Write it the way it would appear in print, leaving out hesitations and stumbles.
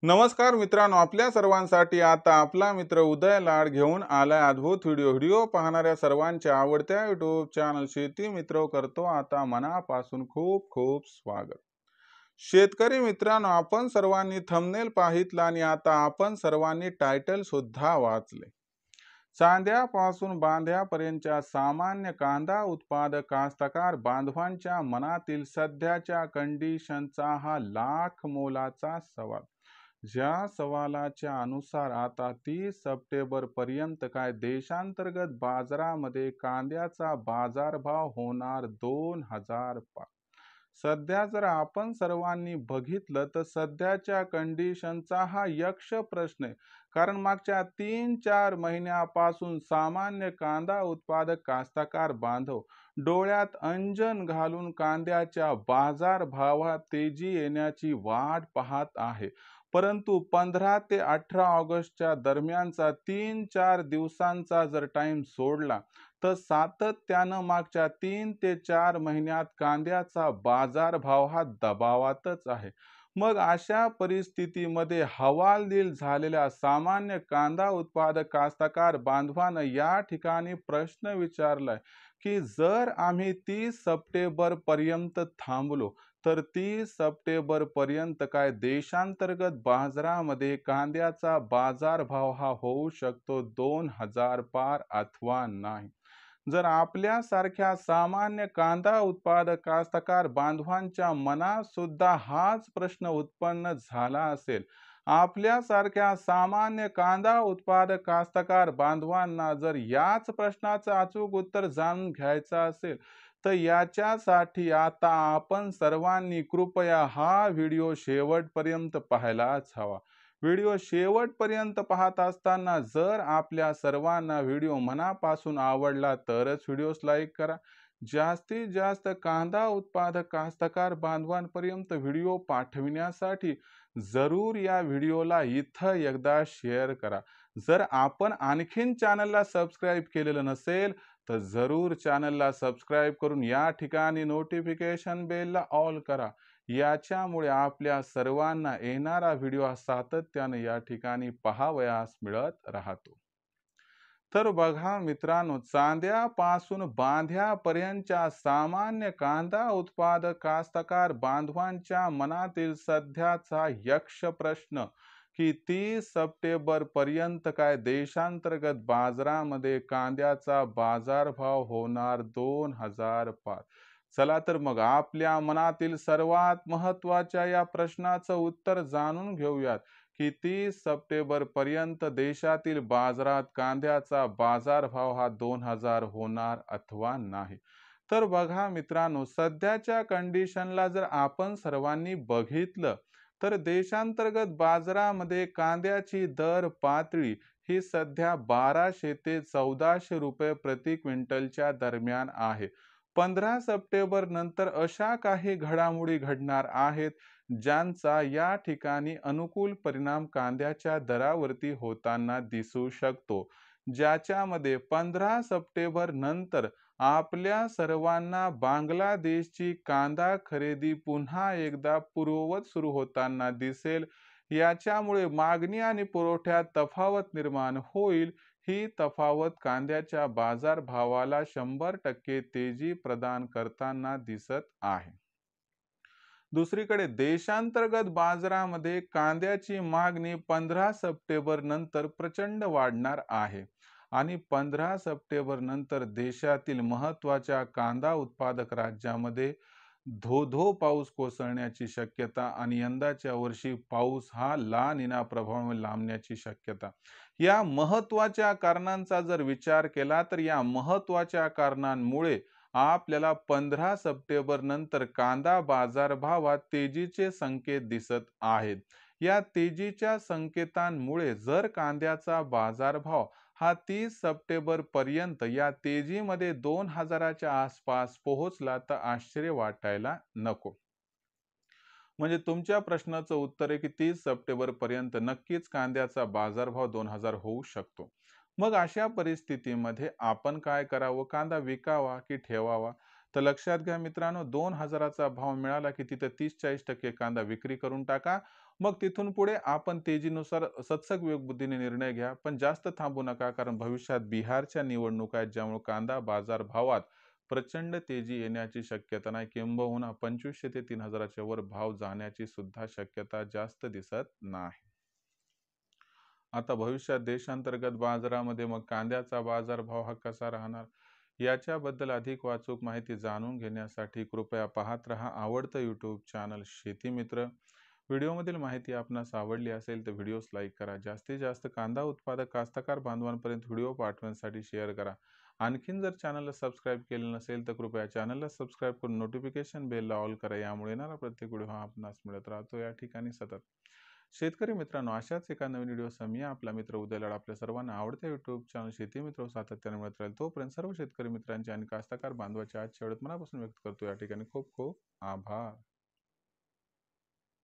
नमस्कार मित्रांनो, आपल्या सर्वांसाठी आता आपला मित्र उदय लाड घेऊन आलाय अद्भुत व्हिडिओ पाहणाऱ्या सर्वांच्या आवडत्या युट्यूब चॅनल शेती मित्र करतो आता मनापासून खूप खूप स्वागत. शेतकरी मित्रांनो, आपण सर्वांनी थंबनेल पाहितला आणि आता आपण सर्वांनी टायटल सुद्धा वाचले. चांद्यापासून बांध्यापर्यंतच्या सामान्य कांदा उत्पादक कास्तकार बांधवांच्या मनातील सध्याच्या कंडिशनचा हा लाख मोलाचा सवाल. ज्या सवालाच्या अनुसार आता 30 सप्टेंबर पर्यंत काय देशांतर्गत बाजारामध्ये कांद्याचा बाजारभाव होणार 2000 पार. सध्या जर आपण सर्वांनी बघितलं तर सध्याच्या कंडिशनचा हा यक्ष प्रश्न आहे. कारण मागच्या 3-4 महिन्यापासून सामान्य कांदा उत्पादक कास्तकार बांधव डोळ्यात अंजन घालून कांद्याच्या बाजारभावात तेजी येण्याची वाट पाहत आहे. परंतु 15 ते 18 ऑगस्टच्या दरम्यानचा 3-4 दिवसांचा जर टाइम सोडला तर सातत्यानं मागच्या 3 ते 4 महिन्यात कांद्याचा बाजारभाव हा दबावातच आहे. मग अशा परिस्थितीमध्ये हवालदिल झालेल्या सामान्य कांदा उत्पादक कास्तकार बांधवांना या ठिकाणी प्रश्न विचारलाय की जर आम्ही 30 सप्टेंबर पर्यंत थांबलो तर 30 सप्टेंबर पर्यंत काय देशांतर्गत बाजारामध्ये कांद्याचा बाजारभाव हा होऊ शकतो 2000 पार अथवा नाही. जर आपल्यासारख्या सामान्य कांदा उत्पादक कास्तकार बांधवांच्या मनात सुद्धा हाच प्रश्न उत्पन्न झाला असेल, आपल्यासारख्या सामान्य कांदा उत्पादक कास्तकार बांधवांना जर याच प्रश्नाचं अचूक उत्तर जाणून घ्यायचं असेल तर याच्यासाठी आता आपण सर्वांनी कृपया हा व्हिडिओ शेवटपर्यंत पाहायलाच हवा. व्हिडिओ शेवटपर्यंत पाहत असताना जर आपल्या सर्वांना व्हिडिओ मनापासून आवडला तरच व्हिडिओस लाईक करा. जास्तीत जास्त कांदा उत्पादक कास्तकार बांधवांपर्यंत व्हिडिओ पाठविण्यासाठी जरूर या व्हिडिओला इथं एकदा शेअर करा. जर आपण आणखीन चॅनलला सबस्क्राईब केलेलं नसेल तर जरूर चॅनलला सबस्क्राईब करून या ठिकाणी नोटिफिकेशन बेलला ऑल करा. याच्यामुळे आपल्या सर्वांना येणारा व्हिडिओ सातत्याने या ठिकाणी पाहावयास मिळत राहतो. तर बघा मित्रांनो, चांद्यापासून बांध्यापर्यंतच्या सामान्य कांदा उत्पादक कास्तकार बांधवांच्या मनातील सध्याचा यक्ष प्रश्न की 30 सप्टेंबर पर्यंत काय देशांतर्गत बाजारामध्ये कांद्याचा बाजारभाव होणार 2000 पार. चला तर मग आपल्या मनातील सर्वात महत्त्वाच्या या प्रश्नाचं उत्तर जाणून घेऊयात की 30 सप्टेंबर पर्यंत देशातील बाजारात कांद्याचा बाजारभाव हा 2000 होणार अथवा नाही. तर बघा मित्रांनो, सध्याच्या कंडिशनला जर आपण सर्वांनी बघितलं तर देशांतर्गत बाजारामध्ये कांद्याची दर पातळी ही सध्या 1200 ते 1400 रुपये प्रति क्विंटलच्या दरम्यान आहे. 15 सप्टेंबर नंतर अशा काही घडामोडी घडणार आहेत ज्यांचा या ठिकाणी अनुकूल परिणाम कांद्याच्या दरावरती होताना दिसू शकतो. ज्याच्यामध्ये 15 सप्टेंबर नंतर आपल्या सर्वांना बांगलादेशची कांदा खरेदी पुन्हा एकदा पूर्ववत सुरू होताना दिसेल. याच्यामुळे मागणी आणि पुरवठ्यात तफावत निर्माण होईल. ही तफावत कांद्याच्या बाजारभावाला 100% तेजी प्रदान करताना दिसत आहे. दुसरीकडे देशांतर्गत बाजारामध्ये कांद्याची मागणी 15 सप्टेंबर नंतर प्रचंड वाढणार आहे आणि 15 सप्टेंबर नंतर देशातील महत्त्वाच्या कांदा उत्पादक राज्यामध्ये धो पाऊस कोसळण्याची शक्यता आणि यंदाच्या वर्षी पाऊस हा ला निना प्रभावामुळे लांबण्याची शक्यता. या महत्त्वाच्या कारणांचा जर विचार केला तर या महत्त्वाच्या कारणांमुळे आपल्याला 15 सप्टेंबर नंतर कांदा बाजारभावात तेजीचे संकेत दिसत आहेत. या तेजीच्या संकेतांमुळे जर कांद्याचा बाजारभाव हा 30 सप्टेंबर पर्यंत या तेजीमध्ये 2000च्या आसपास पोहोचला तर आश्चर्य वाटायला नको. म्हणजे तुमच्या प्रश्नाचं उत्तर आहे की 30 सप्टेंबर पर्यंत नक्कीच कांद्याचा बाजारभाव 2000 होऊ शकतो. मग अशा परिस्थितीमध्ये आपण काय करावं? कांदा विकावा की ठेवावा? तर लक्षात घ्या मित्रांनो, 2000चा भाव मिळाला की तिथे 30-40% कांदा विक्री करून टाका मग तिथून पुढे आपण तेजीनुसार सत्सग विवेकबुद्धीने निर्णय घ्या, पण जास्त थांबू नका. कारण भविष्यात बिहारच्या निवडणुका आहेत, ज्यामुळे कांदा बाजार भावात प्रचंड तेजी येण्याची शक्यता नाही. किंबहुना 2500 ते 3000च्या वर भाव जाण्याची सुद्धा शक्यता जास्त दिसत नाही. आता भविष्यात देशांतर्गत बाजारामध्ये मग कांद्याचा बाजारभाव हा कसा राहणार, याच्याबद्दल अधिक वाचूक माहिती जाणून घेण्यासाठी कृपया पाहत रहा आवडतं यूट्यूब चॅनल शेतीमित्र. व्हिडिओमधील माहिती आपणास आवडली असेल तर व्हिडिओस लाईक करा. जास्तीत जास्त कांदा उत्पादक कास्तकार बांधवांपर्यंत व्हिडिओ पाठवण्यासाठी शेअर करा. आणखीन जर चॅनलला सबस्क्राईब केलं नसेल तर कृपया चॅनलला सबस्क्राईब करून नोटिफिकेशन बेलला ऑल करा. यामुळे येणारा प्रत्येक व्हिडिओ हा आपणास मिळत राहतो या ठिकाणी सतत. शेतकरी मित्रांनो, अशाच एका नवीन व्हिडिओसह मी आपला मित्र उदय लाड आपल्या सर्वांना आवडत्या यूट्यूब चॅनल शेती मित्र सातत्याने मिळत राहील. तोपर्यंत सर्व शेतकरी मित्रांचे आणि कास्तकार बांधवाच्या आजच्या वेळेत मनापासून व्यक्त करतो या ठिकाणी खूप खूप आभार.